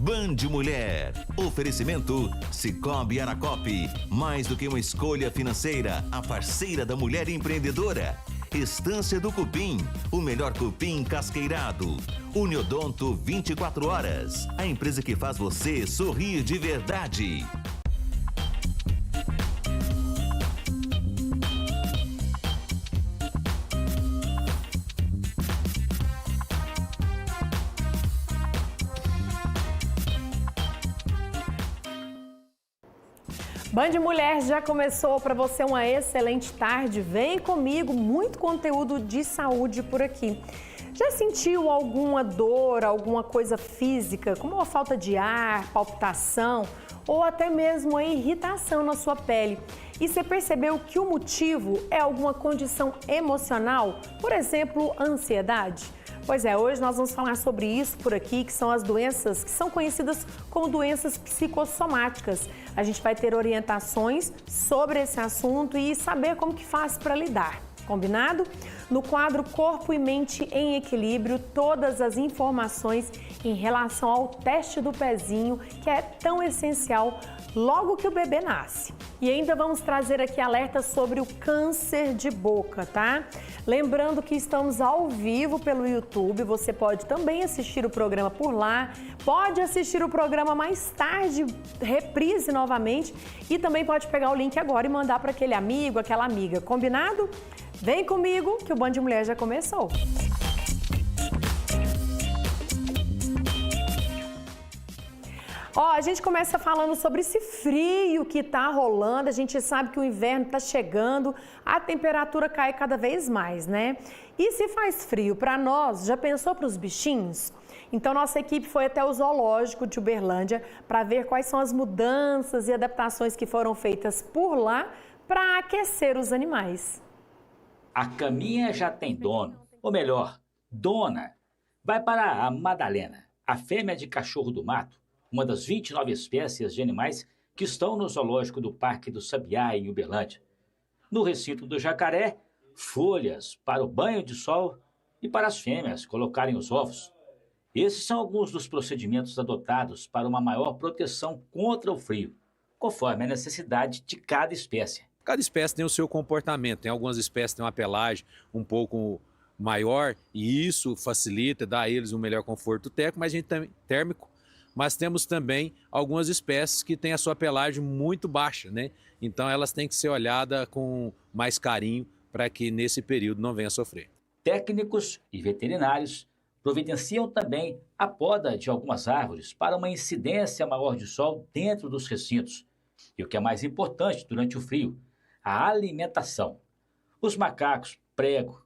Band Mulher. Oferecimento Sicoob Aracop. Mais do que uma escolha financeira, a parceira da mulher empreendedora. Estância do Cupim, o melhor cupim casqueirado. Uniodonto 24 horas, a empresa que faz você sorrir de verdade. Band Mulher já começou para você uma excelente tarde. Vem comigo, muito conteúdo de saúde por aqui. Já sentiu alguma dor, alguma coisa física, como uma falta de ar, palpitação ou até mesmo a irritação na sua pele? E você percebeu que o motivo é alguma condição emocional? Por exemplo, ansiedade? Pois é, hoje nós vamos falar sobre isso por aqui, que são as doenças que são conhecidas como doenças psicossomáticas. A gente vai ter orientações sobre esse assunto e saber como que faz para lidar. Combinado? No quadro Corpo e Mente em Equilíbrio, todas as informações em relação ao teste do pezinho, que é tão essencial logo que o bebê nasce. E ainda vamos trazer aqui alertas sobre o câncer de boca, tá? Lembrando que estamos ao vivo pelo YouTube, você pode também assistir o programa por lá, pode assistir o programa mais tarde, reprise novamente, e também pode pegar o link agora e mandar para aquele amigo, aquela amiga, combinado? Vem comigo que o Band Mulher já começou. Ó, a gente começa falando sobre esse frio que tá rolando, a gente sabe que o inverno tá chegando, a temperatura cai cada vez mais, né? E se faz frio para nós, já pensou para os bichinhos? Então nossa equipe foi até o zoológico de Uberlândia para ver quais são as mudanças e adaptações que foram feitas por lá para aquecer os animais. A caminha já tem dono, ou melhor, dona. Vai para a Madalena, a fêmea de cachorro do mato, uma das 29 espécies de animais que estão no zoológico do Parque do Sabiá, em Uberlândia. No recinto do jacaré, folhas para o banho de sol e para as fêmeas colocarem os ovos. Esses são alguns dos procedimentos adotados para uma maior proteção contra o frio, conforme a necessidade de cada espécie. Cada espécie tem o seu comportamento, tem algumas espécies que têm uma pelagem um pouco maior e isso facilita, dá a eles um melhor conforto térmico, mas temos também algumas espécies que têm a sua pelagem muito baixa, né? Então elas têm que ser olhadas com mais carinho para que nesse período não venha a sofrer. Técnicos e veterinários providenciam também a poda de algumas árvores para uma incidência maior de sol dentro dos recintos. E o que é mais importante durante o frio, a alimentação. Os macacos prego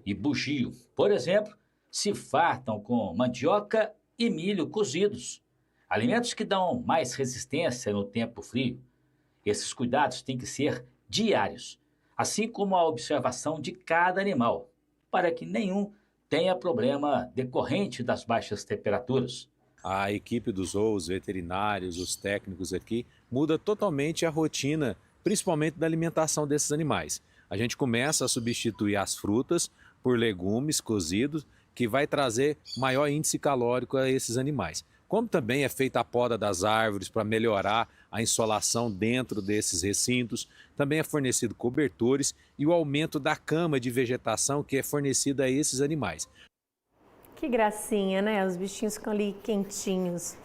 e bugio, por exemplo, se fartam com mandioca e milho cozidos, alimentos que dão mais resistência no tempo frio. Esses cuidados têm que ser diários, assim como a observação de cada animal, para que nenhum tenha problema decorrente das baixas temperaturas. A equipe dos zoos, os veterinários, os técnicos aqui, muda totalmente a rotina, principalmente da alimentação desses animais. A gente começa a substituir as frutas por legumes cozidos, que vai trazer maior índice calórico a esses animais. Como também é feita a poda das árvores para melhorar a insolação dentro desses recintos, também é fornecido cobertores e o aumento da cama de vegetação que é fornecida a esses animais. Que gracinha, né? Os bichinhos ficam ali quentinhos.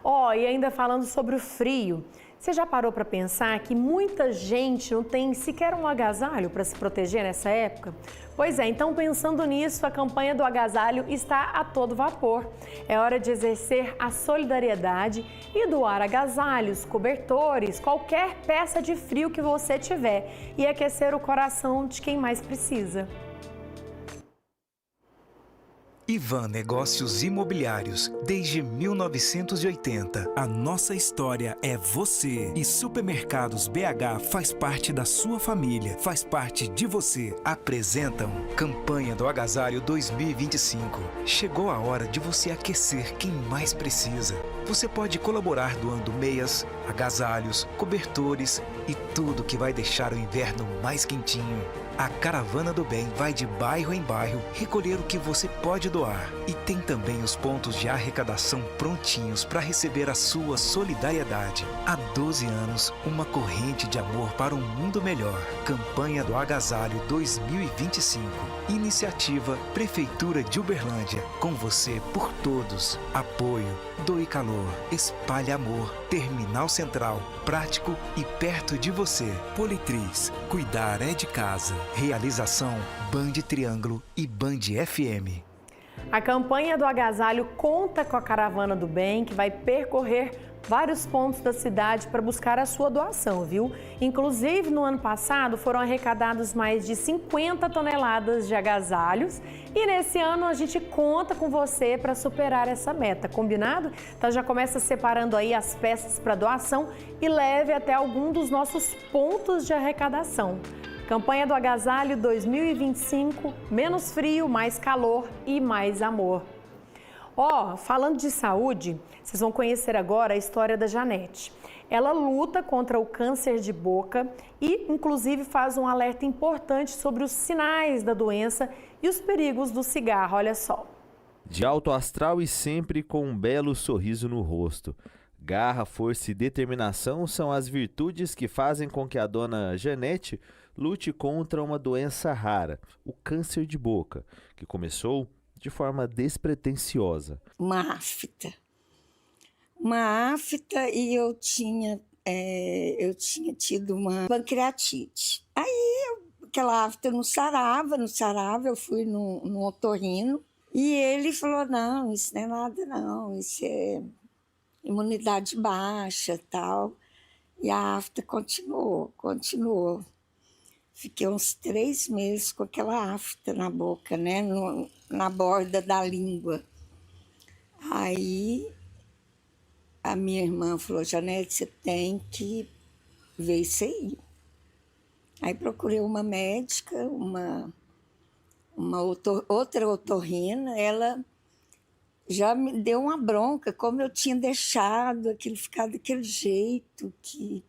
Ó, e ainda falando sobre o frio, você já parou para pensar que muita gente não tem sequer um agasalho para se proteger nessa época? Pois é, então pensando nisso, a campanha do agasalho está a todo vapor. É hora de exercer a solidariedade e doar agasalhos, cobertores, qualquer peça de frio que você tiver e aquecer o coração de quem mais precisa. Ivan Negócios Imobiliários, desde 1980. A nossa história é você. E Supermercados BH faz parte da sua família, faz parte de você. Apresentam Campanha do Agasalho 2025. Chegou a hora de você aquecer quem mais precisa. Você pode colaborar doando meias, agasalhos, cobertores e tudo que vai deixar o inverno mais quentinho. A Caravana do Bem vai de bairro em bairro recolher o que você pode doar. E tem também os pontos de arrecadação prontinhos para receber a sua solidariedade. Há 12 anos, uma corrente de amor para um mundo melhor. Campanha do Agasalho 2025. Iniciativa Prefeitura de Uberlândia. Com você por todos. Apoio Doe Calor. Espalhe Amor. Terminal Central. Prático e perto de você. Politriz. Cuidar é de casa. Realização Band Triângulo e Band FM. A campanha do agasalho conta com a Caravana do Bem, que vai percorrer vários pontos da cidade para buscar a sua doação, viu? Inclusive, no ano passado, foram arrecadados mais de 50 toneladas de agasalhos e nesse ano a gente conta com você para superar essa meta, combinado? Então já começa separando aí as peças para doação e leve até algum dos nossos pontos de arrecadação. Campanha do Agasalho 2025, menos frio, mais calor e mais amor. Falando de saúde, vocês vão conhecer agora a história da Janete. Ela luta contra o câncer de boca e, inclusive, faz um alerta importante sobre os sinais da doença e os perigos do cigarro, olha só. De alto astral e sempre com um belo sorriso no rosto. Garra, força e determinação são as virtudes que fazem com que a dona Janete lute contra uma doença rara, o câncer de boca, que começou de forma despretensiosa. Uma afta e eu tinha tido uma pancreatite. Aí aquela afta não sarava, eu fui no otorrino e ele falou, não, isso não é nada não, isso é imunidade baixa e tal. E a afta continuou. Fiquei uns 3 meses com aquela afta na boca, né? Na borda da língua. Aí a minha irmã falou, Janete, você tem que ver isso aí. Aí procurei uma médica, outra otorrina, ela já me deu uma bronca, como eu tinha deixado aquilo ficar daquele jeito, que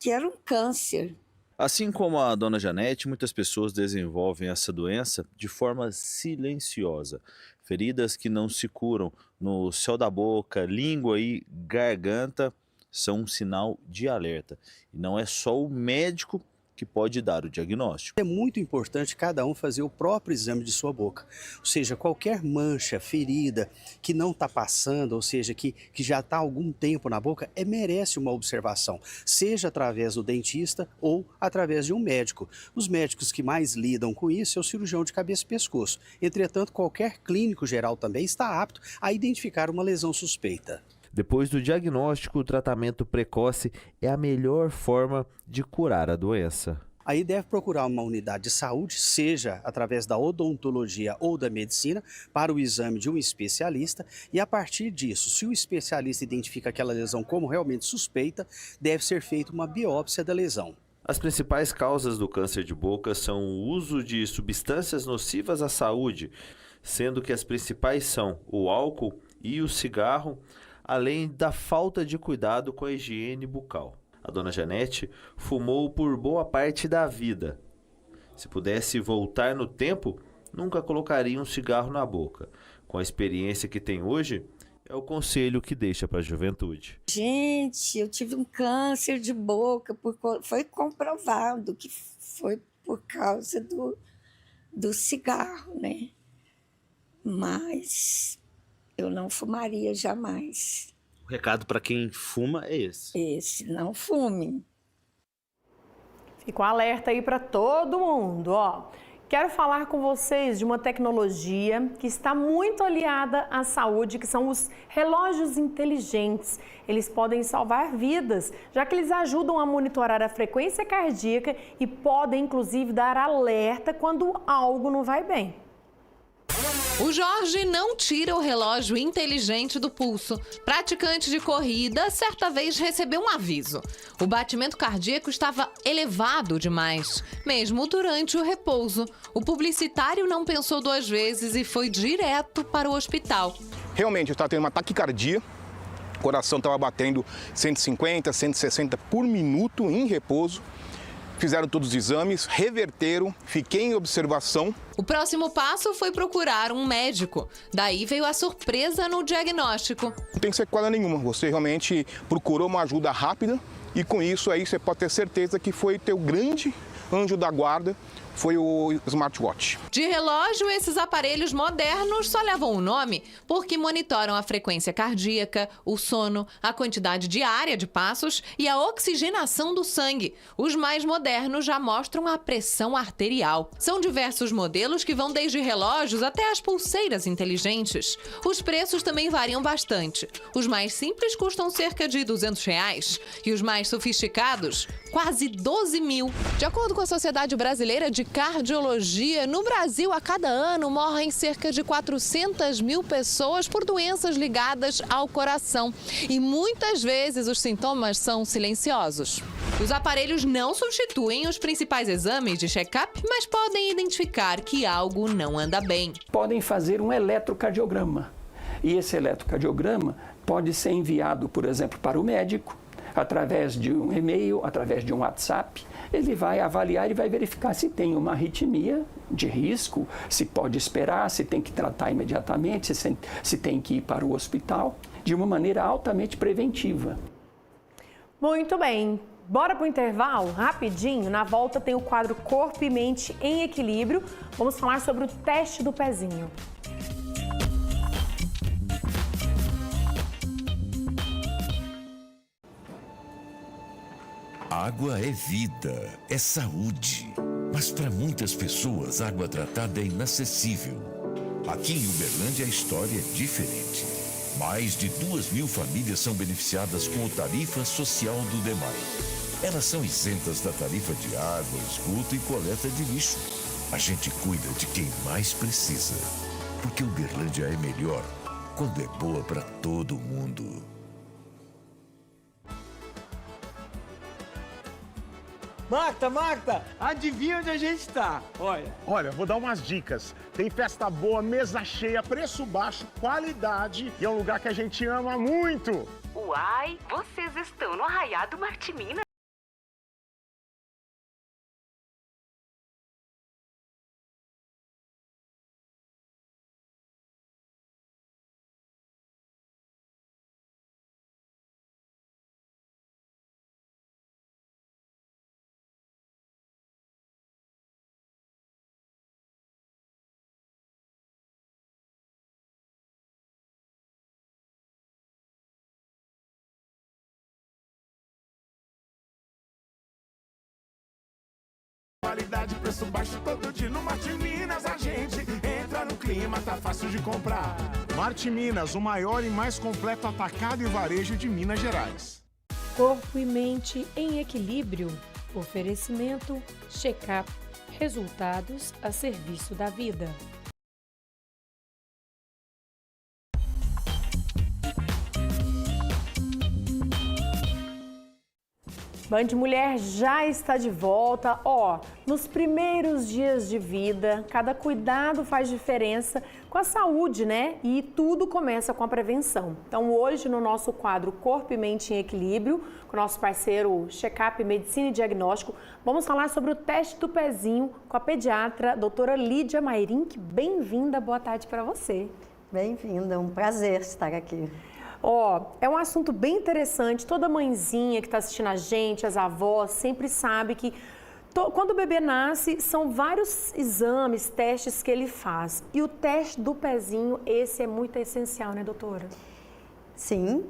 era um câncer. Assim como a dona Janete, muitas pessoas desenvolvem essa doença de forma silenciosa. Feridas que não se curam no céu da boca, língua e garganta são um sinal de alerta. E não é só o médico que pode dar o diagnóstico. É muito importante cada um fazer o próprio exame de sua boca. Ou seja, qualquer mancha, ferida que não está passando, ou seja, que já está há algum tempo na boca, merece uma observação, seja através do dentista ou através de um médico. Os médicos que mais lidam com isso é o cirurgião de cabeça e pescoço. Entretanto, qualquer clínico geral também está apto a identificar uma lesão suspeita. Depois do diagnóstico, o tratamento precoce é a melhor forma de curar a doença. Aí deve procurar uma unidade de saúde, seja através da odontologia ou da medicina, para o exame de um especialista. E a partir disso, se o especialista identifica aquela lesão como realmente suspeita, deve ser feita uma biópsia da lesão. As principais causas do câncer de boca são o uso de substâncias nocivas à saúde, sendo que as principais são o álcool e o cigarro, além da falta de cuidado com a higiene bucal. A dona Janete fumou por boa parte da vida. Se pudesse voltar no tempo, nunca colocaria um cigarro na boca. Com a experiência que tem hoje, é o conselho que deixa para a juventude. Gente, eu tive um câncer de boca, foi comprovado que foi por causa do cigarro, né? Mas eu não fumaria jamais. O recado para quem fuma é esse. Não fume. Fica um alerta aí para todo mundo, Quero falar com vocês de uma tecnologia que está muito aliada à saúde, que são os relógios inteligentes. Eles podem salvar vidas, já que eles ajudam a monitorar a frequência cardíaca e podem, inclusive, dar alerta quando algo não vai bem. O Jorge não tira o relógio inteligente do pulso. Praticante de corrida, certa vez recebeu um aviso. O batimento cardíaco estava elevado demais, mesmo durante o repouso. O publicitário não pensou 2 vezes e foi direto para o hospital. Realmente, eu estava tendo uma taquicardia. O coração estava batendo 150, 160 por minuto em repouso. fizeram todos os exames, reverteram, fiquei em observação. O próximo passo foi procurar um médico. Daí veio a surpresa no diagnóstico. Não tem sequela nenhuma, você realmente procurou uma ajuda rápida e com isso aí você pode ter certeza que foi teu grande anjo da guarda, foi o smartwatch. De relógio, esses aparelhos modernos só levam o nome porque monitoram a frequência cardíaca, o sono, a quantidade diária de passos e a oxigenação do sangue. Os mais modernos já mostram a pressão arterial. São diversos modelos que vão desde relógios até as pulseiras inteligentes. Os preços também variam bastante. Os mais simples custam cerca de R$200 e os mais sofisticados, quase 12 mil. De acordo com a Sociedade Brasileira de Cardiologia, no Brasil, a cada ano morrem cerca de 400 mil pessoas por doenças ligadas ao coração. E muitas vezes os sintomas são silenciosos. Os aparelhos não substituem os principais exames de check-up, mas podem identificar que algo não anda bem. Podem fazer um eletrocardiograma. E esse eletrocardiograma pode ser enviado, por exemplo, para o médico, através de um e-mail, através de um WhatsApp. Ele vai avaliar e vai verificar se tem uma arritmia de risco, se pode esperar, se tem que tratar imediatamente, se tem que ir para o hospital, de uma maneira altamente preventiva. Muito bem. Bora para o intervalo? Rapidinho. Na volta tem o quadro Corpo e Mente em Equilíbrio. Vamos falar sobre o teste do pezinho. Água é vida, é saúde. Mas para muitas pessoas, a água tratada é inacessível. Aqui em Uberlândia a história é diferente. Mais de 2.000 famílias são beneficiadas com a tarifa social do DEMAI. Elas são isentas da tarifa de água, esgoto e coleta de lixo. A gente cuida de quem mais precisa. Porque Uberlândia é melhor quando é boa para todo mundo. Magda, adivinha onde a gente tá? Olha, vou dar umas dicas. Tem festa boa, mesa cheia, preço baixo, qualidade e é um lugar que a gente ama muito. Uai, vocês estão no Arraiá do Martimina. Qualidade, preço baixo todo dia no Martiminas. A gente entra no clima, tá fácil de comprar. Martiminas, o maior e mais completo atacado e varejo de Minas Gerais. Corpo e Mente em Equilíbrio. Oferecimento, check-up, resultados a serviço da vida. Band Mulher já está de volta. Nos primeiros dias de vida, cada cuidado faz diferença com a saúde, né? E tudo começa com a prevenção. Então, hoje, no nosso quadro Corpo e Mente em Equilíbrio, com o nosso parceiro Check-up Medicina e Diagnóstico, vamos falar sobre o teste do pezinho com a pediatra, doutora Lídia Mairink. Bem-vinda, boa tarde para você. Bem-vinda, é um prazer estar aqui. É um assunto bem interessante. Toda mãezinha que está assistindo a gente, as avós, sempre sabe que quando o bebê nasce, são vários exames, testes que ele faz. E o teste do pezinho, esse é muito essencial, né, doutora? Sim,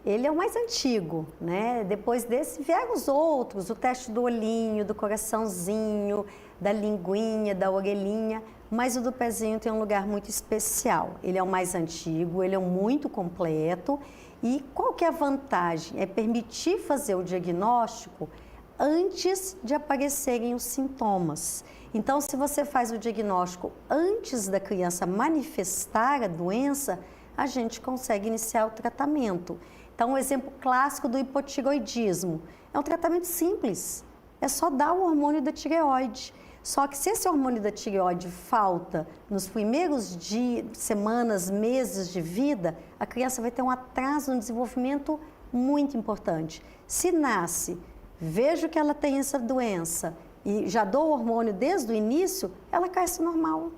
ele é o mais antigo, né? Depois desse vieram os outros, o teste do olhinho, do coraçãozinho, da linguinha, da orelhinha. Mas o do pezinho tem um lugar muito especial. Ele é o mais antigo, ele é muito completo. E qual que é a vantagem? É permitir fazer o diagnóstico antes de aparecerem os sintomas. Então, se você faz o diagnóstico antes da criança manifestar a doença, a gente consegue iniciar o tratamento. Então, um exemplo clássico do hipotireoidismo. É um tratamento simples, é só dar o hormônio da tireoide. Só que se esse hormônio da tireoide falta nos primeiros dias, semanas, meses de vida, a criança vai ter um atraso no desenvolvimento muito importante. Se nasce vejo que ela tem essa doença e já dou o hormônio desde o início, ela cresce normal.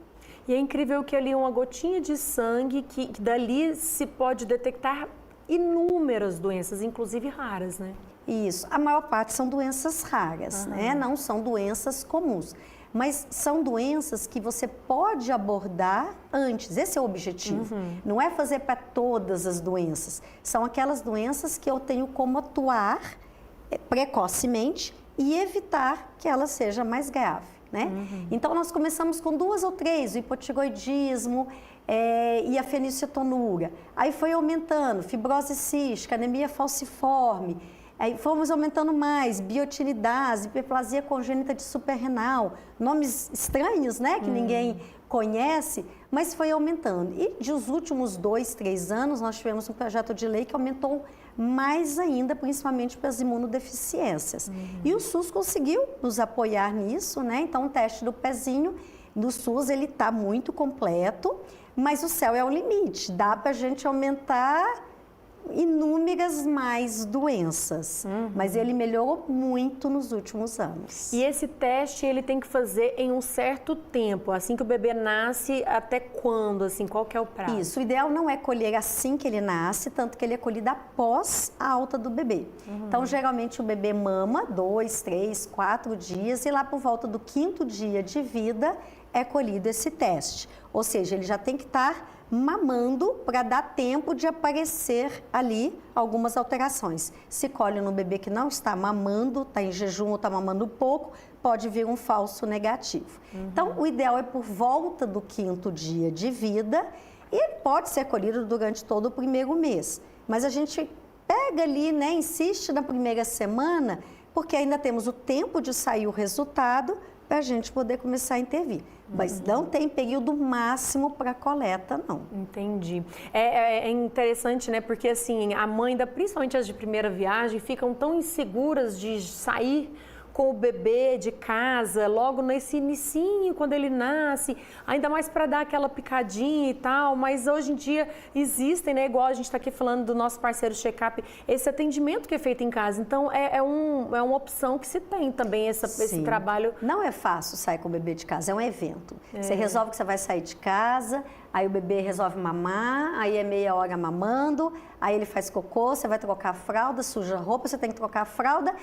E é incrível que ali uma gotinha de sangue, que dali se pode detectar inúmeras doenças, inclusive raras, né? Isso, a maior parte são doenças raras, né? Não são doenças comuns. Mas são doenças que você pode abordar antes, esse é o objetivo. Não é fazer para todas as doenças, são aquelas doenças que eu tenho como atuar precocemente e evitar que ela seja mais grave, né? Então nós começamos com 2 ou 3, o hipotiroidismo e a feniciltonúria. Aí foi aumentando, fibrose cística, anemia falciforme. Aí fomos aumentando mais, biotinidase, hiperplasia congênita de suprarrenal, nomes estranhos, né, que ninguém conhece, mas foi aumentando. E dos últimos 2, 3 anos, nós tivemos um projeto de lei que aumentou mais ainda, principalmente para as imunodeficiências. E o SUS conseguiu nos apoiar nisso, né? Então o teste do pezinho do SUS, ele está muito completo, mas o céu é o limite, dá para a gente aumentar inúmeras mais doenças, mas ele melhorou muito nos últimos anos. E esse teste ele tem que fazer em um certo tempo, assim que o bebê nasce, até quando, assim, qual que é o prazo? Isso, o ideal não é colher assim que ele nasce, tanto que ele é colhido após a alta do bebê. Então, geralmente o bebê mama 2, 3, 4 dias e lá por volta do 5º dia de vida é colhido esse teste. Ou seja, ele já tem que estar mamando para dar tempo de aparecer ali algumas alterações. Se colhe no bebê que não está mamando, está em jejum ou está mamando pouco, pode vir um falso negativo. Então, o ideal é por volta do 5º dia de vida e ele pode ser colhido durante todo o 1º mês. Mas a gente pega ali, né, insiste na primeira semana, porque ainda temos o tempo de sair o resultado para a gente poder começar a intervir. Mas não tem período máximo para coleta, não. Entendi. É interessante, né? Porque, assim, a mãe, principalmente as de primeira viagem, ficam tão inseguras de sair com o bebê de casa, logo nesse inicinho, quando ele nasce, ainda mais para dar aquela picadinha e tal, mas hoje em dia existem, né, igual a gente está aqui falando do nosso parceiro Check-up, esse atendimento que é feito em casa, então é uma opção que se tem também esse trabalho. Não é fácil sair com o bebê de casa, é um evento. Você resolve que você vai sair de casa, aí o bebê resolve mamar, aí é meia hora mamando, aí ele faz cocô, você vai trocar a fralda, suja a roupa, você tem que trocar a fralda.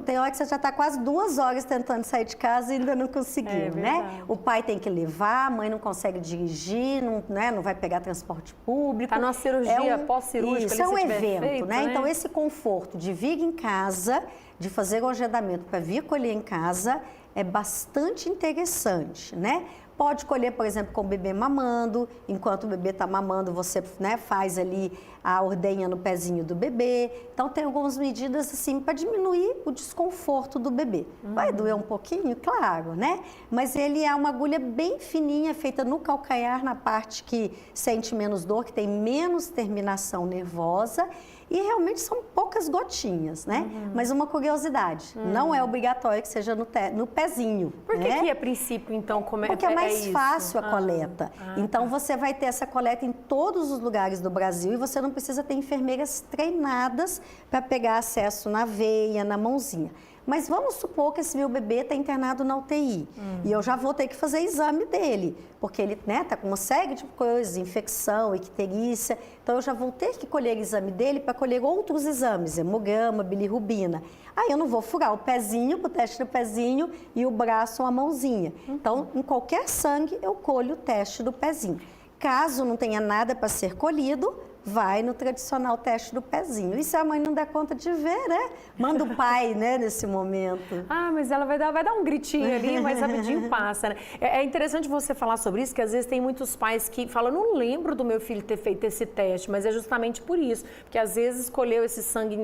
Tem hora que você já está quase 2 horas tentando sair de casa e ainda não conseguiu, né? O pai tem que levar, a mãe não consegue dirigir, não vai pegar transporte público. Está numa cirurgia pós-cirúrgica. Isso é um evento, né? Então, esse conforto de vir em casa, de fazer o agendamento para vir colher em casa, é bastante interessante, né? Pode colher, por exemplo, com o bebê mamando, enquanto o bebê está mamando, você, né, faz ali a ordenha no pezinho do bebê. Então, tem algumas medidas assim para diminuir o desconforto do bebê. Vai doer um pouquinho? Claro, né? Mas ele é uma agulha bem fininha, feita no calcanhar, na parte que sente menos dor, que tem menos terminação nervosa. E realmente são poucas gotinhas, né? Mas uma curiosidade, não é obrigatório que seja no pezinho. Por que a princípio, então, como é? Porque é mais fácil a coleta. Então, você vai ter essa coleta em todos os lugares do Brasil e você não precisa ter enfermeiras treinadas para pegar acesso na veia, na mãozinha. Mas vamos supor que esse meu bebê está internado na UTI e eu já vou ter que fazer exame dele, porque ele está com uma série de coisas, infecção, icterícia, então eu já vou ter que colher exame dele para colher outros exames, hemograma, bilirrubina. Aí eu não vou furar o pezinho, o teste do pezinho e o braço ou a mãozinha. Então, em qualquer sangue, eu colho o teste do pezinho. Caso não tenha nada para ser colhido, vai no tradicional teste do pezinho. E se a mãe não der conta de ver, né? Manda o pai, né, nesse momento. Mas ela vai dar um gritinho ali, mas rapidinho passa, né? É interessante você falar sobre isso, que às vezes tem muitos pais que falam, não lembro do meu filho ter feito esse teste, mas é justamente por isso, porque às vezes escolheu esse sangue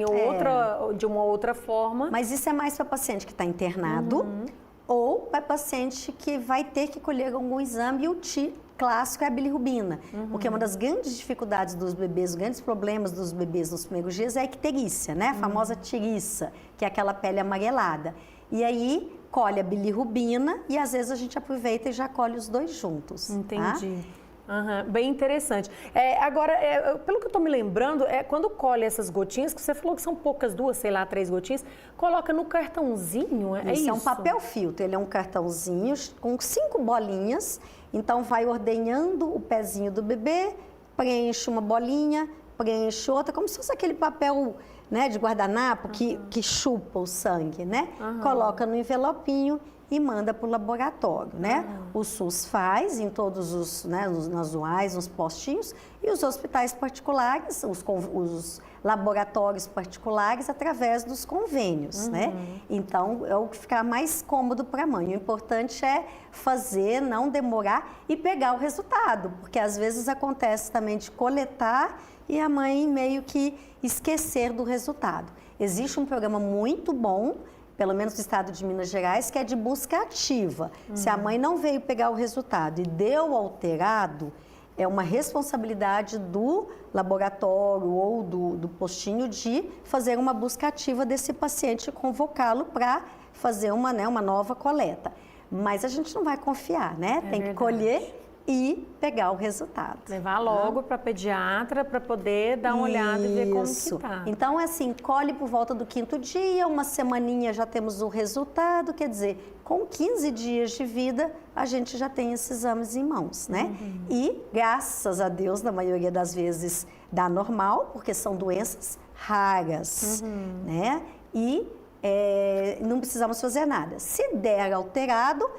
de uma outra forma. Mas isso é mais para paciente que está internado ou para paciente que vai ter que colher algum exame e o clássico é a bilirrubina, porque uma das grandes dificuldades dos bebês, os grandes problemas dos bebês nos primeiros dias é a icterícia, né? A famosa tiriça, que é aquela pele amarelada. E aí, colhe a bilirrubina e às vezes a gente aproveita e já colhe os dois juntos. Entendi. Tá? Bem interessante. Agora, pelo que eu estou me lembrando, quando colhe essas gotinhas, que você falou que são poucas, 2, sei lá, 3 gotinhas, coloca no cartãozinho, é isso? É um papel filtro, ele é um cartãozinho com 5 bolinhas, então vai ordenhando o pezinho do bebê, preenche uma bolinha, preenche outra, como se fosse aquele papel, né, de guardanapo que chupa o sangue, né? Coloca no envelopinho e manda para o laboratório, né? O SUS faz em todos os, né, nas UAIs, nos postinhos, e os hospitais particulares, os laboratórios particulares, através dos convênios, né? Então, é o que fica mais cômodo para a mãe. O importante é fazer, não demorar e pegar o resultado, porque às vezes acontece também de coletar e a mãe meio que esquecer do resultado. Existe um programa muito bom, pelo menos no estado de Minas Gerais, que é de busca ativa. Se a mãe não veio pegar o resultado e deu alterado, é uma responsabilidade do laboratório ou do postinho de fazer uma busca ativa desse paciente e convocá-lo para fazer uma nova coleta. Mas a gente não vai confiar, né? Tem que colher e pegar o resultado. Levar logo para pediatra para poder dar uma olhada e ver como que tá. Então, assim, colhe por volta do 5º dia, uma semaninha já temos o resultado, quer dizer, com 15 dias de vida, a gente já tem esses exames em mãos, né? E, graças a Deus, na maioria das vezes, dá normal, porque são doenças raras, né? E não precisamos fazer nada. Se der alterado,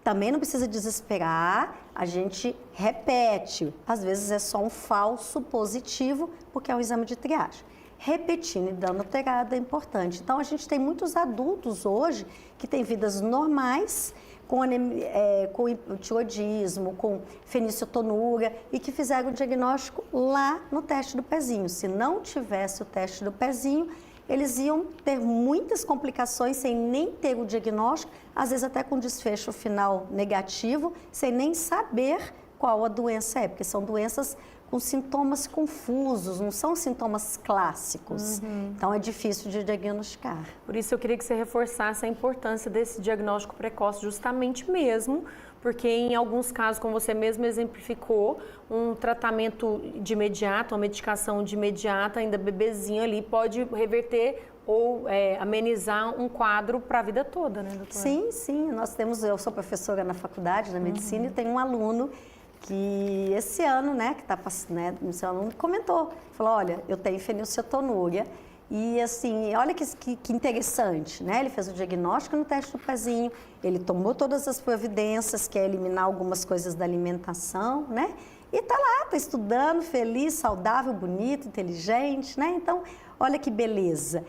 também não precisa desesperar, a gente repete. Às vezes é só um falso positivo, porque é um exame de triagem. Repetindo e dando alterado é importante. Então, a gente tem muitos adultos hoje que têm vidas normais, com tiroidismo, com feniciltonúria, e que fizeram o diagnóstico lá no teste do pezinho. Se não tivesse o teste do pezinho, eles iam ter muitas complicações sem nem ter o diagnóstico, às vezes até com desfecho final negativo, sem nem saber qual a doença é, porque são doenças com sintomas confusos, não são sintomas clássicos. Então é difícil de diagnosticar. Por isso eu queria que você reforçasse a importância desse diagnóstico precoce, justamente mesmo, porque em alguns casos, como você mesmo exemplificou, um tratamento de imediato, uma medicação de imediato, ainda bebezinho ali, pode reverter ou amenizar um quadro para a vida toda, né, doutora? Sim, sim. Eu sou professora na faculdade de medicina e tenho um aluno que esse ano, né, que está passando, né, esse aluno comentou, falou, olha, eu tenho feniciltonúria e assim, olha que interessante, né? Ele fez o diagnóstico no teste do pezinho, ele tomou todas as providências, que é eliminar algumas coisas da alimentação, né? E tá lá, tá estudando, feliz, saudável, bonito, inteligente, né? Então, olha que beleza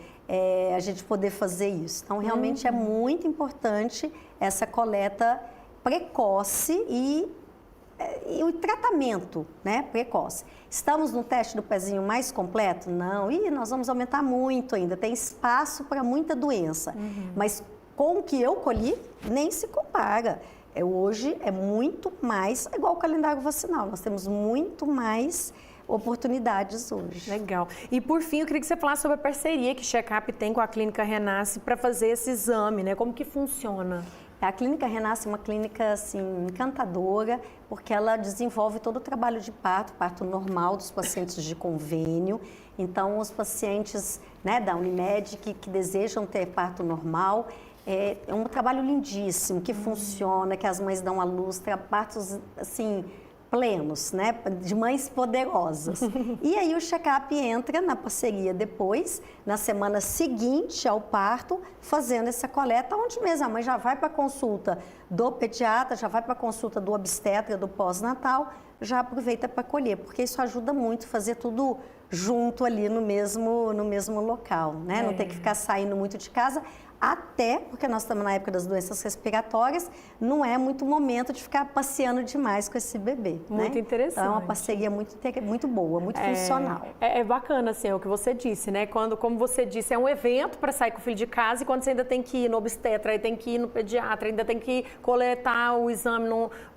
a gente poder fazer isso. Então, realmente é muito importante essa coleta precoce e o tratamento, né, precoce. Estamos no teste do pezinho mais completo? Não. E nós vamos aumentar muito ainda, tem espaço para muita doença. Mas com o que eu colhi, nem se compara. Hoje é muito mais, igual o calendário vacinal, nós temos muito mais oportunidades hoje. Legal. E por fim, eu queria que você falasse sobre a parceria que Check-up tem com a Clínica Renasce para fazer esse exame, né? Como que funciona? A Clínica Renasce é uma clínica assim, encantadora, porque ela desenvolve todo o trabalho de parto normal dos pacientes de convênio. Então, os pacientes, né, da Unimed que desejam ter parto normal, é um trabalho lindíssimo, que funciona, que as mães dão à luz, partos assim, plenos, né, de mães poderosas. E aí o check-up entra na parceria depois, na semana seguinte ao parto, fazendo essa coleta, onde mesmo a mãe já vai para a consulta do pediatra, já vai para a consulta do obstetra, do pós-natal, já aproveita para colher, porque isso ajuda muito fazer tudo junto ali no mesmo local, né? Não tem que ficar saindo muito de casa, até porque nós estamos na época das doenças respiratórias, não é muito momento de ficar passeando demais com esse bebê. Muito interessante. Então é uma parceria muito boa, muito funcional. É bacana, assim, é o que você disse, né? Como você disse, é um evento para sair com o filho de casa e quando você ainda tem que ir no obstetra, aí tem que ir no pediatra, ainda tem que coletar o exame,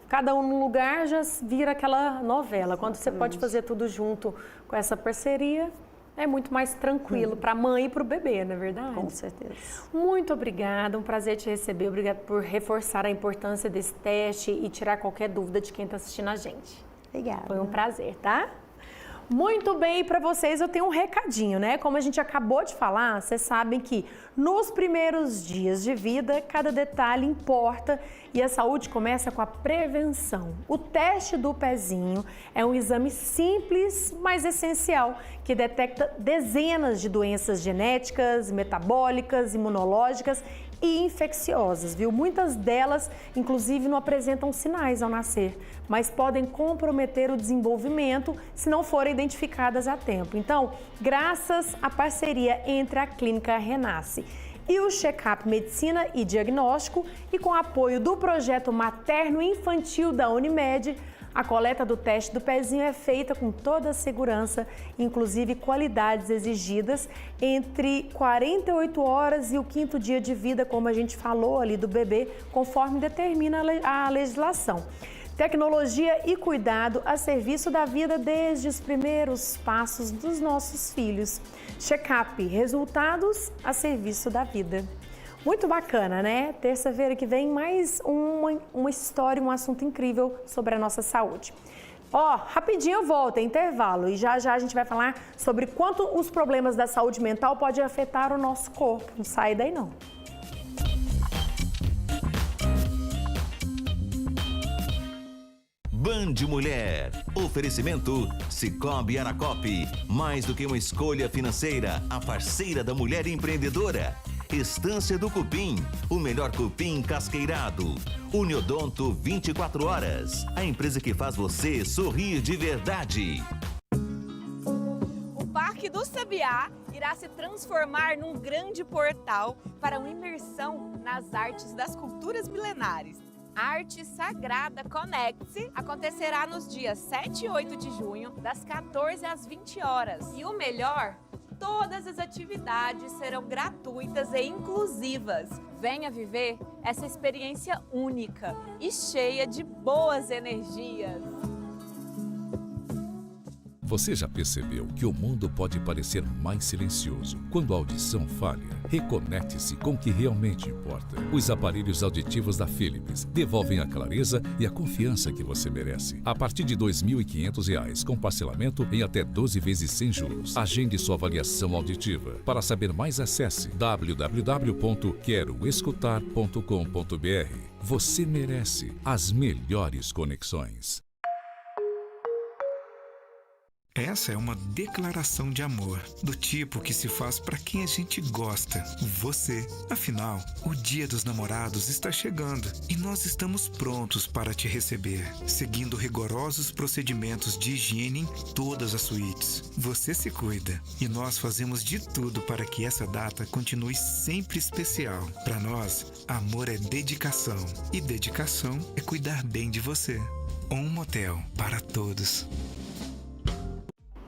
cada um num lugar, já vira aquela novela. Quando você pode fazer tudo junto com essa parceria, é muito mais tranquilo para a mãe e para o bebê, não é verdade? Com certeza. Muito obrigada, um prazer te receber. Obrigada por reforçar a importância desse teste e tirar qualquer dúvida de quem está assistindo a gente. Obrigada. Foi um prazer, tá? Muito bem, e para vocês eu tenho um recadinho, né? Como a gente acabou de falar, vocês sabem que nos primeiros dias de vida, cada detalhe importa e a saúde começa com a prevenção. O teste do pezinho é um exame simples, mas essencial, que detecta dezenas de doenças genéticas, metabólicas, imunológicas e infecciosas, viu? Muitas delas, inclusive, não apresentam sinais ao nascer, mas podem comprometer o desenvolvimento se não forem identificadas a tempo. Então, graças à parceria entre a Clínica Renasce e o Check-up Medicina e Diagnóstico e com apoio do projeto materno-infantil da Unimed, a coleta do teste do pezinho é feita com toda a segurança, inclusive qualidades exigidas entre 48 horas e o 5º dia de vida, como a gente falou ali do bebê, conforme determina a legislação. Tecnologia e cuidado a serviço da vida desde os primeiros passos dos nossos filhos. Check-up, resultados a serviço da vida. Muito bacana, né? Terça-feira que vem mais uma história, um assunto incrível sobre a nossa saúde. Ó, rapidinho eu volto, é intervalo, e já já a gente vai falar sobre quanto os problemas da saúde mental podem afetar o nosso corpo. Não sai daí não. Band Mulher. Oferecimento Sicoob Aracop. Mais do que uma escolha financeira, a parceira da mulher empreendedora. Estância do Cupim, o melhor cupim casqueirado. Uniodonto 24 horas, a empresa que faz você sorrir de verdade. O Parque do Sabiá irá se transformar num grande portal para uma imersão nas artes das culturas milenares. A Arte Sagrada Conecte acontecerá nos dias 7 e 8 de junho, das 14 às 20 horas. E o melhor, todas as atividades serão gratuitas e inclusivas. Venha viver essa experiência única e cheia de boas energias. Você já percebeu que o mundo pode parecer mais silencioso quando a audição falha? Reconecte-se com o que realmente importa. Os aparelhos auditivos da Philips devolvem a clareza e a confiança que você merece. A partir de R$ 2.500, com parcelamento em até 12 vezes sem juros. Agende sua avaliação auditiva. Para saber mais, acesse www.queroescutar.com.br. Você merece as melhores conexões. Essa é uma declaração de amor, do tipo que se faz para quem a gente gosta, você. Afinal, o Dia dos Namorados está chegando e nós estamos prontos para te receber, seguindo rigorosos procedimentos de higiene em todas as suítes. Você se cuida e nós fazemos de tudo para que essa data continue sempre especial. Para nós, amor é dedicação e dedicação é cuidar bem de você. Um motel para todos.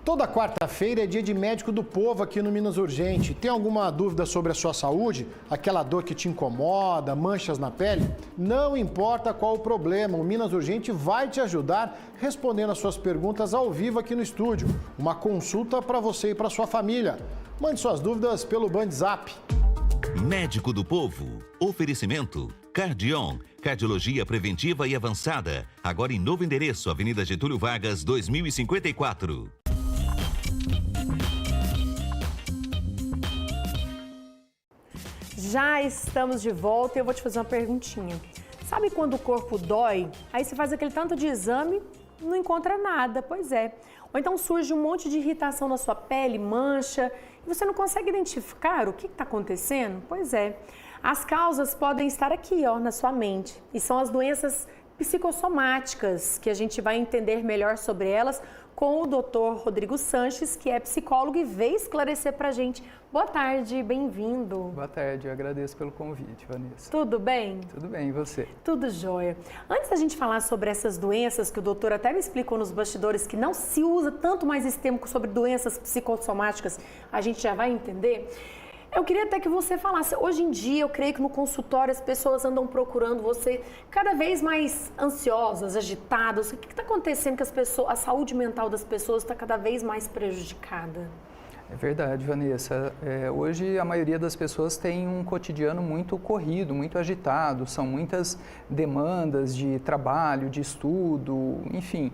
Toda quarta-feira é dia de médico do povo aqui no Minas Urgente. Tem alguma dúvida sobre a sua saúde? Aquela dor que te incomoda, manchas na pele? Não importa qual o problema, o Minas Urgente vai te ajudar respondendo as suas perguntas ao vivo aqui no estúdio. Uma consulta para você e para sua família. Mande suas dúvidas pelo BandZap. Médico do Povo. Oferecimento Cardion, cardiologia preventiva e avançada. Agora em novo endereço, Avenida Getúlio Vargas, 2054. Já estamos de volta e eu vou te fazer uma perguntinha. Sabe quando o corpo dói? Aí você faz aquele tanto de exame, não encontra nada, pois é. Ou então surge um monte de irritação na sua pele, mancha, e você não consegue identificar o que está acontecendo? Pois é. As causas podem estar aqui, ó, na sua mente. E são as doenças psicossomáticas, que a gente vai entender melhor sobre elas com o Dr. Rodrigo Sanches, que é psicólogo e veio esclarecer pra gente. Boa tarde, bem-vindo. Boa tarde, eu agradeço pelo convite, Vanessa. Tudo bem? Tudo bem, e você? Tudo jóia. Antes da gente falar sobre essas doenças, que o doutor até me explicou nos bastidores, que não se usa tanto mais esse termo sobre doenças psicossomáticas, a gente já vai entender. Eu queria até que você falasse, hoje em dia eu creio que no consultório as pessoas andam procurando você cada vez mais ansiosas, agitadas. O que está acontecendo que a saúde mental das pessoas está cada vez mais prejudicada? É verdade, Vanessa. Hoje a maioria das pessoas tem um cotidiano muito corrido, muito agitado, são muitas demandas de trabalho, de estudo, enfim,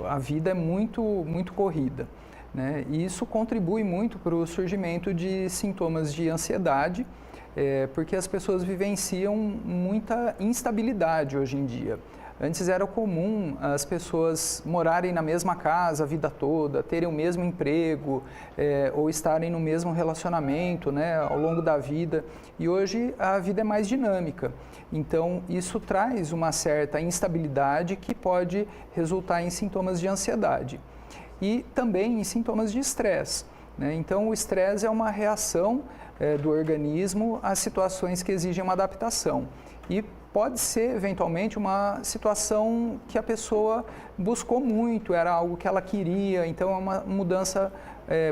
a vida é muito corrida, né? E isso contribui muito para o surgimento de sintomas de ansiedade, porque as pessoas vivenciam muita instabilidade hoje em dia. Antes era comum as pessoas morarem na mesma casa a vida toda, terem o mesmo emprego ou estarem no mesmo relacionamento, né, ao longo da vida. E hoje a vida é mais dinâmica. Então isso traz uma certa instabilidade que pode resultar em sintomas de ansiedade e também em sintomas de estresse, né? Então o estresse é uma reação do organismo a situações que exigem uma adaptação. E pode ser, eventualmente, uma situação que a pessoa buscou muito, era algo que ela queria, então é uma mudança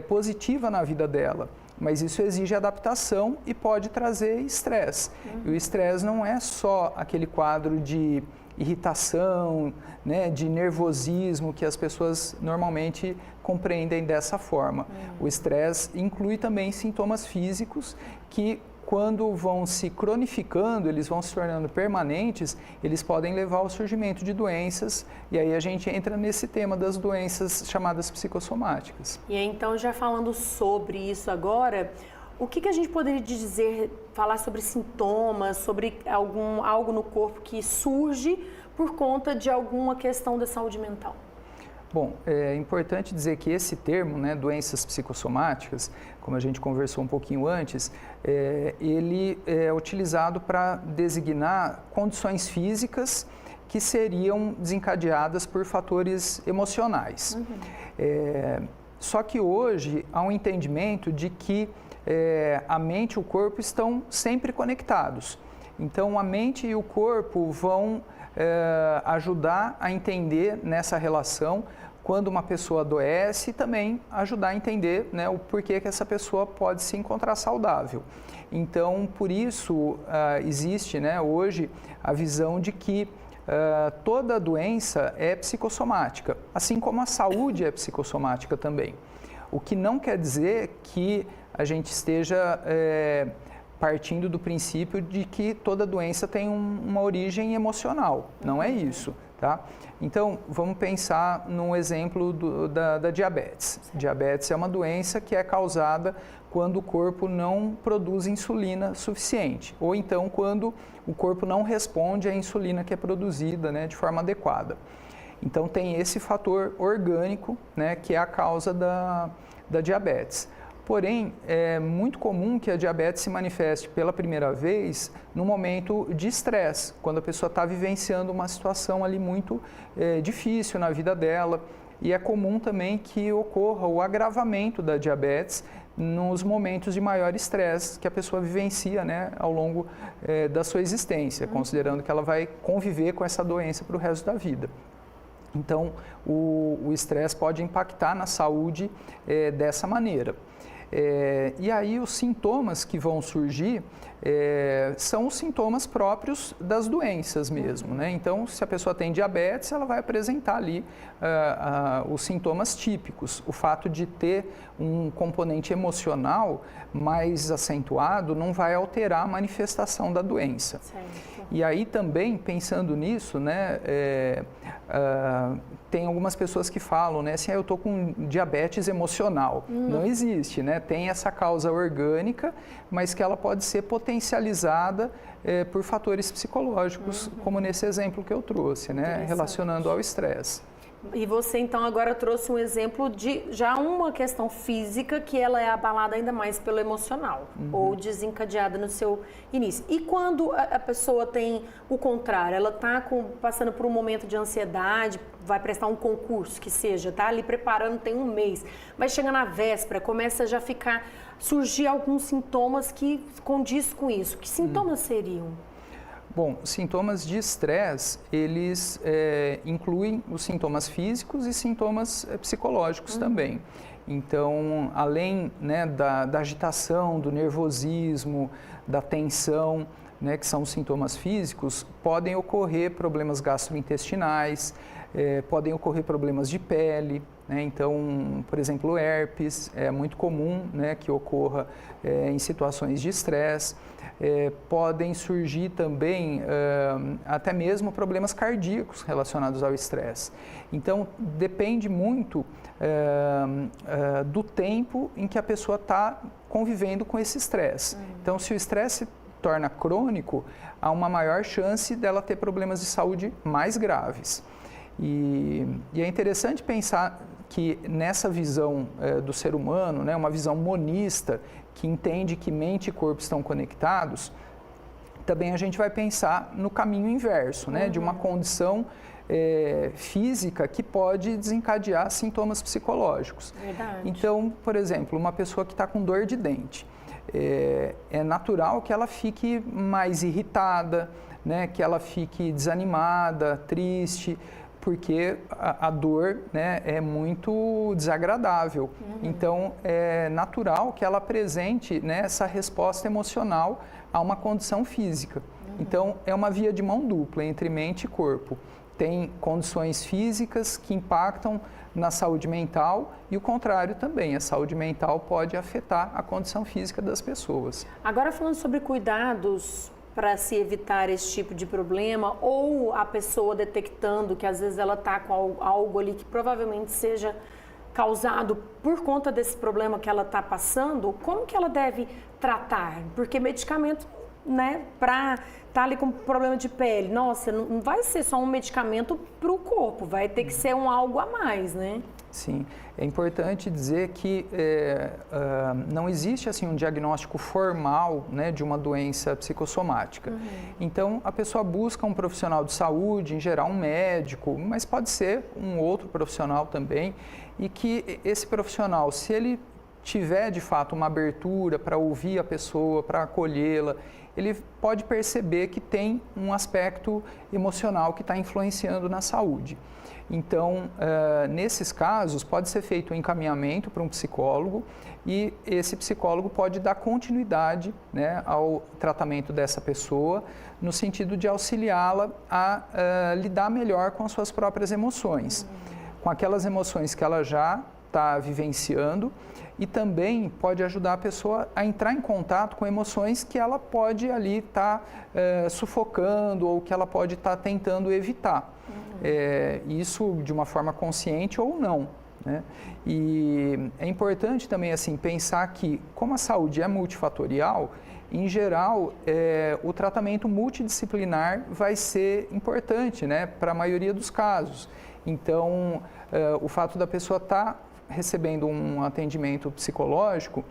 positiva na vida dela. Mas isso exige adaptação e pode trazer estresse. E o estresse não é só aquele quadro de irritação, né, de nervosismo que as pessoas normalmente compreendem dessa forma. O estresse inclui também sintomas físicos que, quando vão se cronificando, eles vão se tornando permanentes, eles podem levar ao surgimento de doenças, e aí a gente entra nesse tema das doenças chamadas psicossomáticas. E aí, então, já falando sobre isso agora, o que a gente poderia dizer, falar sobre sintomas, sobre algo no corpo que surge por conta de alguma questão da saúde mental? Bom, é importante dizer que esse termo, né, doenças psicossomáticas, como a gente conversou um pouquinho antes, ele é utilizado para designar condições físicas que seriam desencadeadas por fatores emocionais. Só que hoje há um entendimento de que a mente e o corpo estão sempre conectados. Então, a mente e o corpo vão ajudar a entender nessa relação quando uma pessoa adoece e também ajudar a entender, né, o porquê que essa pessoa pode se encontrar saudável. Então, por isso, existe, né, hoje a visão de que toda doença é psicossomática, assim como a saúde é psicossomática também. O que não quer dizer que a gente esteja partindo do princípio de que toda doença tem uma origem emocional. Não é isso, tá? Então, vamos pensar num exemplo da diabetes. Diabetes é uma doença que é causada quando o corpo não produz insulina suficiente, ou então quando o corpo não responde à insulina que é produzida, né, de forma adequada. Então, tem esse fator orgânico, né, que é a causa da diabetes. Porém, é muito comum que a diabetes se manifeste pela primeira vez no momento de estresse, quando a pessoa está vivenciando uma situação ali muito difícil na vida dela. E é comum também que ocorra o agravamento da diabetes nos momentos de maior estresse que a pessoa vivencia, né, ao longo da sua existência, considerando que ela vai conviver com essa doença para o resto da vida. Então, o estresse pode impactar na saúde dessa maneira. E aí os sintomas que vão surgir são os sintomas próprios das doenças mesmo, né? Então, se a pessoa tem diabetes, ela vai apresentar ali os sintomas típicos. O fato de ter um componente emocional mais acentuado não vai alterar a manifestação da doença. Certo. E aí também, pensando nisso, né, tem algumas pessoas que falam, né, assim, eu estou com diabetes emocional. Não existe, né? Tem essa causa orgânica, mas que ela pode ser potencializada por fatores psicológicos, como nesse exemplo que eu trouxe, né, relacionando ao estresse. E você, então, agora trouxe um exemplo de já uma questão física que ela é abalada ainda mais pelo emocional, ou desencadeada no seu início. E quando a pessoa tem o contrário, ela está passando por um momento de ansiedade, vai prestar um concurso que seja, está ali preparando, tem um mês, vai chegar na véspera, começa a já surgir alguns sintomas que condiz com isso. Que sintomas seriam? Bom, sintomas de estresse, eles incluem os sintomas físicos e sintomas psicológicos também. Então, além, né, da agitação, do nervosismo, da tensão, né, que são os sintomas físicos, podem ocorrer problemas gastrointestinais, podem ocorrer problemas de pele, né? Então, por exemplo, o herpes é muito comum, né, que ocorra em situações de estresse. Podem surgir também até mesmo problemas cardíacos relacionados ao estresse. Então, depende muito do tempo em que a pessoa está convivendo com esse estresse. Então, se o estresse se torna crônico, há uma maior chance dela ter problemas de saúde mais graves. E é interessante pensar que nessa visão do ser humano, né, uma visão monista, que entende que mente e corpo estão conectados, também a gente vai pensar no caminho inverso, né, de uma condição física que pode desencadear sintomas psicológicos. Verdade. Então, por exemplo, uma pessoa que está com dor de dente, é natural que ela fique mais irritada, né, que ela fique desanimada, triste, porque a dor, né, é muito desagradável. Então, é natural que ela apresente, né, essa resposta emocional a uma condição física. Então, é uma via de mão dupla entre mente e corpo. Tem condições físicas que impactam na saúde mental e o contrário também. A saúde mental pode afetar a condição física das pessoas. Agora, falando sobre cuidados para se evitar esse tipo de problema, ou a pessoa detectando que às vezes ela está com algo ali que provavelmente seja causado por conta desse problema que ela está passando, como que ela deve tratar? Porque medicamento, né, para estar ali com problema de pele, nossa, não vai ser só um medicamento para o corpo, vai ter que ser algo a mais, né? Sim, é importante dizer que não existe assim um diagnóstico formal, né, de uma doença psicossomática. Então, a pessoa busca um profissional de saúde, em geral um médico, mas pode ser um outro profissional também, e que esse profissional, se ele tiver de fato uma abertura para ouvir a pessoa, para acolhê-la, ele pode perceber que tem um aspecto emocional que está influenciando na saúde. Então, nesses casos, pode ser feito um encaminhamento para um psicólogo e esse psicólogo pode dar continuidade, né, ao tratamento dessa pessoa, no sentido de auxiliá-la a lidar melhor com as suas próprias emoções, com aquelas emoções que ela já está vivenciando, e também pode ajudar a pessoa a entrar em contato com emoções que ela pode ali estar sufocando ou que ela pode estar tentando evitar. Isso de uma forma consciente ou não, né? E é importante também assim pensar que, como a saúde é multifatorial, em geral, o tratamento multidisciplinar vai ser importante, né, para a maioria dos casos. Então, o fato da pessoa estar recebendo um atendimento psicológico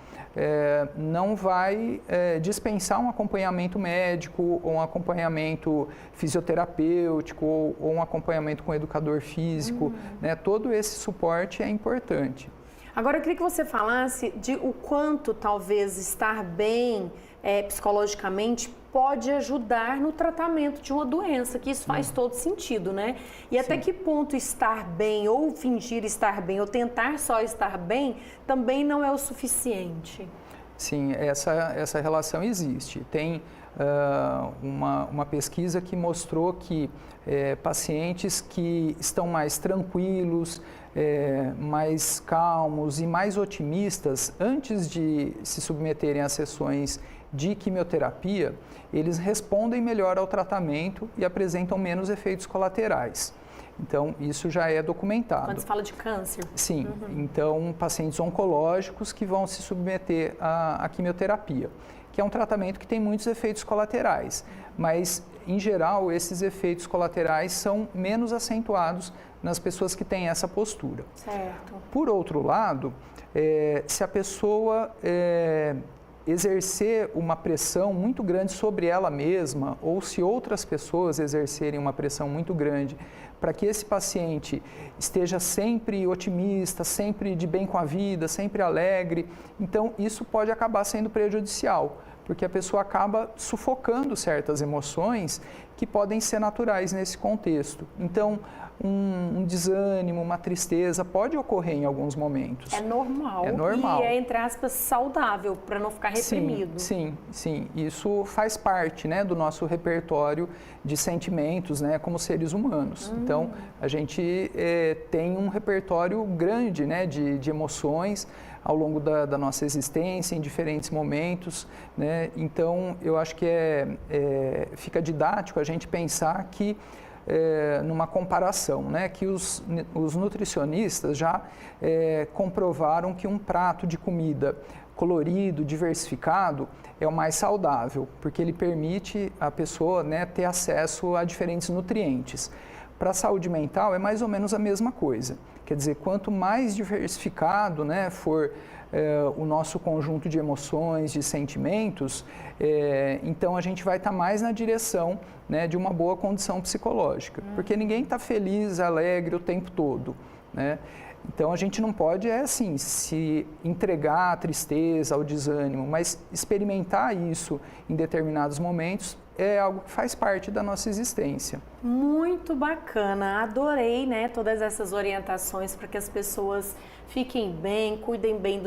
não vai dispensar um acompanhamento médico ou um acompanhamento fisioterapêutico ou um acompanhamento com educador físico, né? Todo esse suporte é importante. Agora, eu queria que você falasse de o quanto talvez estar bem psicologicamente pode ajudar no tratamento de uma doença, que isso faz todo sentido, né? E até que ponto estar bem ou fingir estar bem ou tentar só estar bem também não é o suficiente? Sim, essa relação existe. Tem uma pesquisa que mostrou que pacientes que estão mais tranquilos, mais calmos e mais otimistas antes de se submeterem a sessões de quimioterapia, eles respondem melhor ao tratamento e apresentam menos efeitos colaterais. Então, isso já é documentado. Quando se fala de câncer? Sim. Então, pacientes oncológicos que vão se submeter à quimioterapia, que é um tratamento que tem muitos efeitos colaterais, mas, em geral, esses efeitos colaterais são menos acentuados nas pessoas que têm essa postura. Certo. Por outro lado, se a pessoa exercer uma pressão muito grande sobre ela mesma, ou se outras pessoas exercerem uma pressão muito grande para que esse paciente esteja sempre otimista, sempre de bem com a vida, sempre alegre, então isso pode acabar sendo prejudicial, porque a pessoa acaba sufocando certas emoções que podem ser naturais nesse contexto. Então, um desânimo, uma tristeza pode ocorrer em alguns momentos. É normal. É normal. E é, entre aspas, saudável, para não ficar reprimido. Sim. Isso faz parte, né, do nosso repertório de sentimentos, né, como seres humanos. Então, a gente tem um repertório grande, né, de emoções ao longo da nossa existência, em diferentes momentos, né? Então, eu acho que fica didático a gente pensar que numa comparação, né, que os nutricionistas já comprovaram que um prato de comida colorido, diversificado, é o mais saudável, porque ele permite a pessoa, né, ter acesso a diferentes nutrientes. Para a saúde mental é mais ou menos a mesma coisa. Quer dizer, quanto mais diversificado, né, for o nosso conjunto de emoções, de sentimentos, então a gente vai estar mais na direção, né, de uma boa condição psicológica. Porque ninguém está feliz, alegre o tempo todo, né? Então a gente não pode, assim, se entregar à tristeza, ao desânimo, mas experimentar isso em determinados momentos é algo que faz parte da nossa existência. Muito bacana, adorei, né, todas essas orientações para que as pessoas fiquem bem, cuidem bem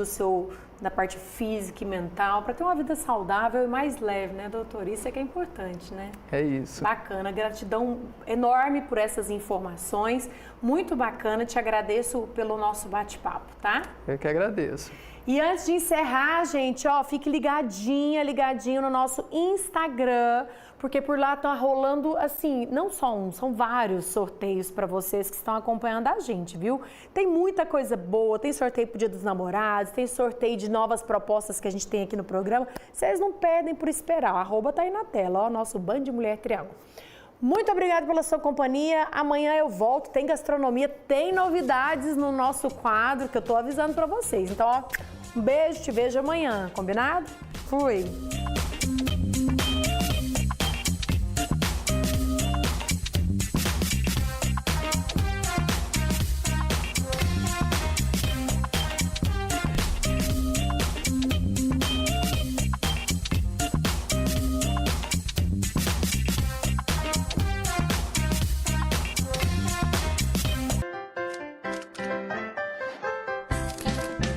da parte física e mental, para ter uma vida saudável e mais leve, né, doutor? Isso é que é importante, né? É isso. Bacana, gratidão enorme por essas informações, muito bacana, te agradeço pelo nosso bate-papo, tá? Eu que agradeço. E antes de encerrar, gente, ó, fique ligadinho no nosso Instagram, porque por lá tá rolando, assim, não só são vários sorteios para vocês que estão acompanhando a gente, viu? Tem muita coisa boa, tem sorteio pro Dia dos Namorados, tem sorteio de novas propostas que a gente tem aqui no programa. Vocês não perdem por esperar, o arroba tá aí na tela, ó, nosso Band de Mulher Triângulo. Muito obrigada pela sua companhia. Amanhã eu volto, tem gastronomia, tem novidades no nosso quadro que eu tô avisando para vocês. Então, ó, um beijo, te vejo amanhã, combinado? Fui!